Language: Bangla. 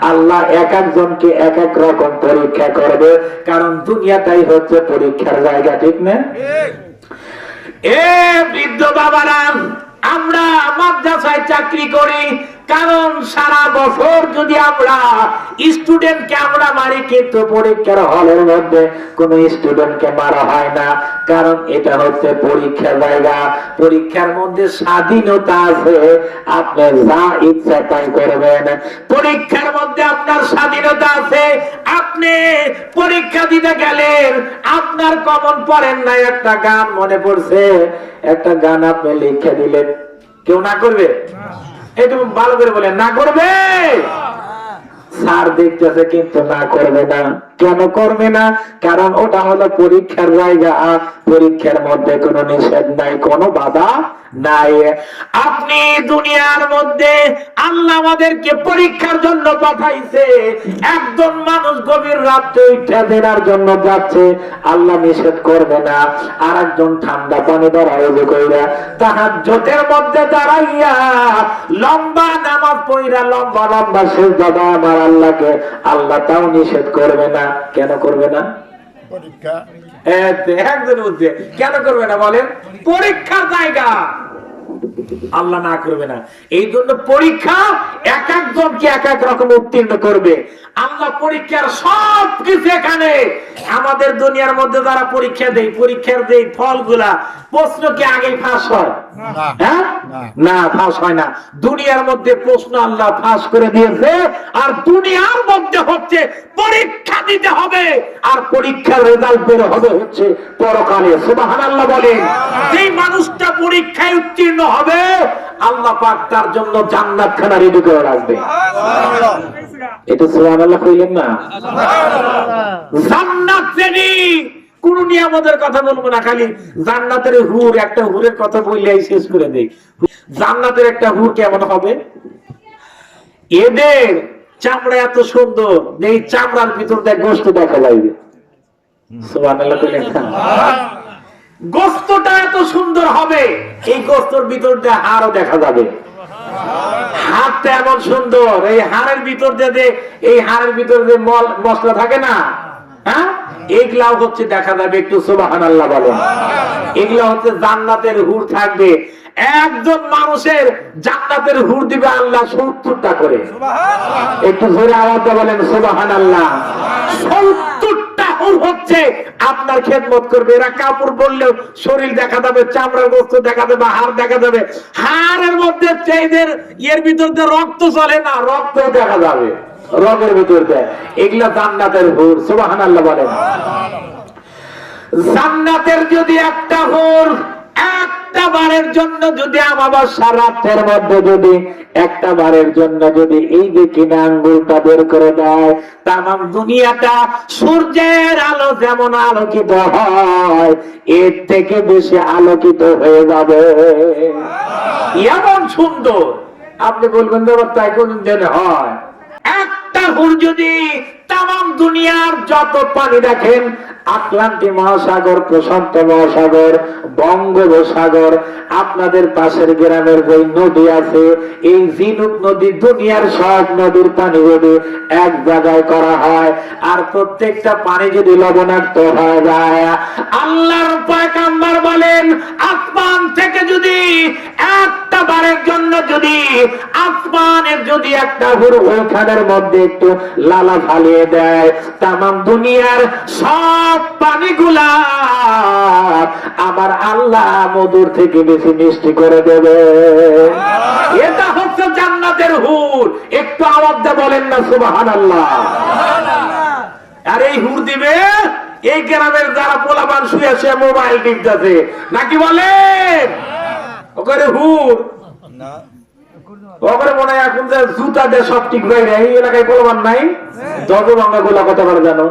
আল্লাহ এক একজনকে এক এক রকম পরীক্ষা করবে, কারণ দুনিয়াটাই হচ্ছে পরীক্ষার জায়গা, ঠিক না? এ বৃদ্ধ বাবারা, আমরা মাদ্রাসায় চাকরি করি, কারণ সারা বছর যদি আমরা স্টুডেন্টকে আমরা মারি, কিন্তু পরীক্ষার হলের মধ্যে কোন স্টুডেন্টকে মারা হয় না, কারণ এটা হচ্ছে পরীক্ষার জায়গা। পরীক্ষার মধ্যে স্বাধীনতা আছে, আপনি যা ইচ্ছা তাই করবেন। পরীক্ষার মধ্যে আপনার স্বাধীনতা আছে, আপনি পরীক্ষা দিতে গেলেন, আপনার কমন পড়েন না, একটা গান মনে পড়ছে, একটা গান আপনি লিখে দিলেন, কেউ না করবে? একটু ভালো করে বলেন, না করবে? স্যার দেখতেছে কিন্তু না করবে না। কেন করবে না? কারণ ওটা হলো পরীক্ষার জায়গা, পরীক্ষার মধ্যে কোনো নিষেধ নাই, কোনো বাধা নাই। আপনি দুনিয়ার মধ্যে আল্লাহ আমাদেরকে পরীক্ষার জন্য পাঠাইছে। একজন মানুষ গভীর রাতে উঠে দেনার জন্য যাচ্ছে, আল্লাহ নিষেধ করবে না। আর একজন ঠান্ডা পানি দাঁড়াইবে কইরা তাহাজ্জুদের মধ্যে দাঁড়াইয়া লম্বা নামাজ পড়া, লম্বা লম্বা সিজদা দেয় আমার আল্লাহকে, আল্লাহ তাও নিষেধ করবে না। কেন করবে না? পরীক্ষা। একজন বুঝছে কেন করবে না বলেন? পরীক্ষার জায়গা, আল্লাহ না করবে না। এই জন্য পরীক্ষা এক একজনকে এক এক রকম উত্তীর্ণ করবে। আল্লাহ পরীক্ষার সব কিছু এখানে আমাদের দুনিয়ার মধ্যে যারা পরীক্ষা দেয়, পরীক্ষার দেয় ফলগুলা, প্রশ্ন কি আগে ফাঁস হয়? হ্যাঁ, না, ফাঁস হয় না। দুনিয়ার মধ্যে প্রশ্ন আল্লাহ ফাঁস করে দিয়েছে, আর দুনিয়ার মধ্যে হচ্ছে পরীক্ষা দিতে হবে, আর পরীক্ষার রেজাল্ট বের হবে হচ্ছে পরকালে। সুবহানাল্লাহ বলেন। যেই মানুষটা পরীক্ষায় উত্তীর্ণ হবে, আল্লাহ পাক তার জন্য জান্নাত খানা রেডি করে রাখবে। এটা সুবহানাল্লাহ কইলেন না? জান্নাত রেডি। কোন নিয়ামতের কথা বলবো না, খালি জান্নাতের হুর, একটা হুরের কথা বললেই শেষ করে দেই। জান্নাতের একটা হুর কেমন হবে? এদের চামড়া এত সুন্দর, এই চামড়ার ভিতর দিয়ে গোশত দেখা যাবে। সুবহানাল্লাহ কইলেন না? গোশতটা এত সুন্দর হবে, এই গোশতের ভিতর দিয়ে হাড়ও দেখা যাবে। হাড়টা এমন সুন্দর, এই হাড়ের ভিতর দিয়ে, এই হাড়ের ভিতর যে মশলা থাকে না, হ্যাঁ, এগুলাও হচ্ছে দেখা যাবে। একটু সুবহানাল্লাহ বলেন। এগুলা হচ্ছে জান্নাতের হুর থাকবে। একজন মানুষের জান্নাতের হুর দিবে আল্লাহ 70টা করে। একটু জোরে আওয়াজে বলেন সুবহানাল্লাহ। 70টা হুর হচ্ছে আপনার খেদমত করবে। এরা কাপড় পরলেও শরীর দেখা যাবে, চামড়ার বস্তু দেখা যাবে, হাড় দেখা যাবে। হাড়ের মধ্যে এদের এর ভিতর দিয়ে রক্ত চলে না, রক্ত দেখা যাবে রগের ভিতর দিয়ে। এগুলা জান্নাতের হুর। সুবহানাল্লাহ বলেন। জান্নাতের যদি একটা হুর একটা বারের জন্য যদি আমাবাসা রাতের মধ্যে যদি একটা বারের জন্য যদি এই যে কিনা আঙ্গুলটা বের করে দেয়, তামাম দুনিয়াটা সূর্যের আলো যেমন আলোকিত হয়, এর থেকে বেশি আলোকিত হয়ে যাবে। এমন সুন্দর, আপনি বলবেন তাই কোন দিন হয়? একটা হুর যদি তামাম দুনিয়ার যত পানি দেখেন, আটলান্টিক মহাসাগর, প্রশান্ত মহাসাগর, বঙ্গোপসাগর, আপনাদের পাশের গ্রামের যে নদী আছে, এই ঝিনুক নদী, দুনিয়ার সব নদীর পানি যদি এক জায়গায় করা হয়, আর প্রত্যেকটা পানি যদি লবণাক্ত হয়ে যায়, আল্লাহর পয়গম্বর বলেন, আসমান থেকে যদি একটা বারের জন্য যদি আসমানের যদি একটা হুর ওখানের মধ্যে একটু লালা ফালিয়ে দেয়, তামাম দুনিয়ার সব পানিগুলা আমার আল্লাহ মধুর থেকে বেশি মিষ্টি করে দেবে। এটা হচ্ছে জান্নাতের হুর। একটু আওয়াজ দিয়ে বলেন না সুবহানাল্লাহ। আর এই হুর দিবে এই গ্রামের যারা পোলাপান শুয়ে শুয়ে মোবাইল টিপতেছে, নাকি বলেন? ওখানে হুর না, ওখানে মনে হয় এখন যে জুতা দিয়ে সব ঠিক হয়ে যায়। এই এলাকায় পোলাপান নাই, দশ বাংলা গোলা কথা বলে জানো।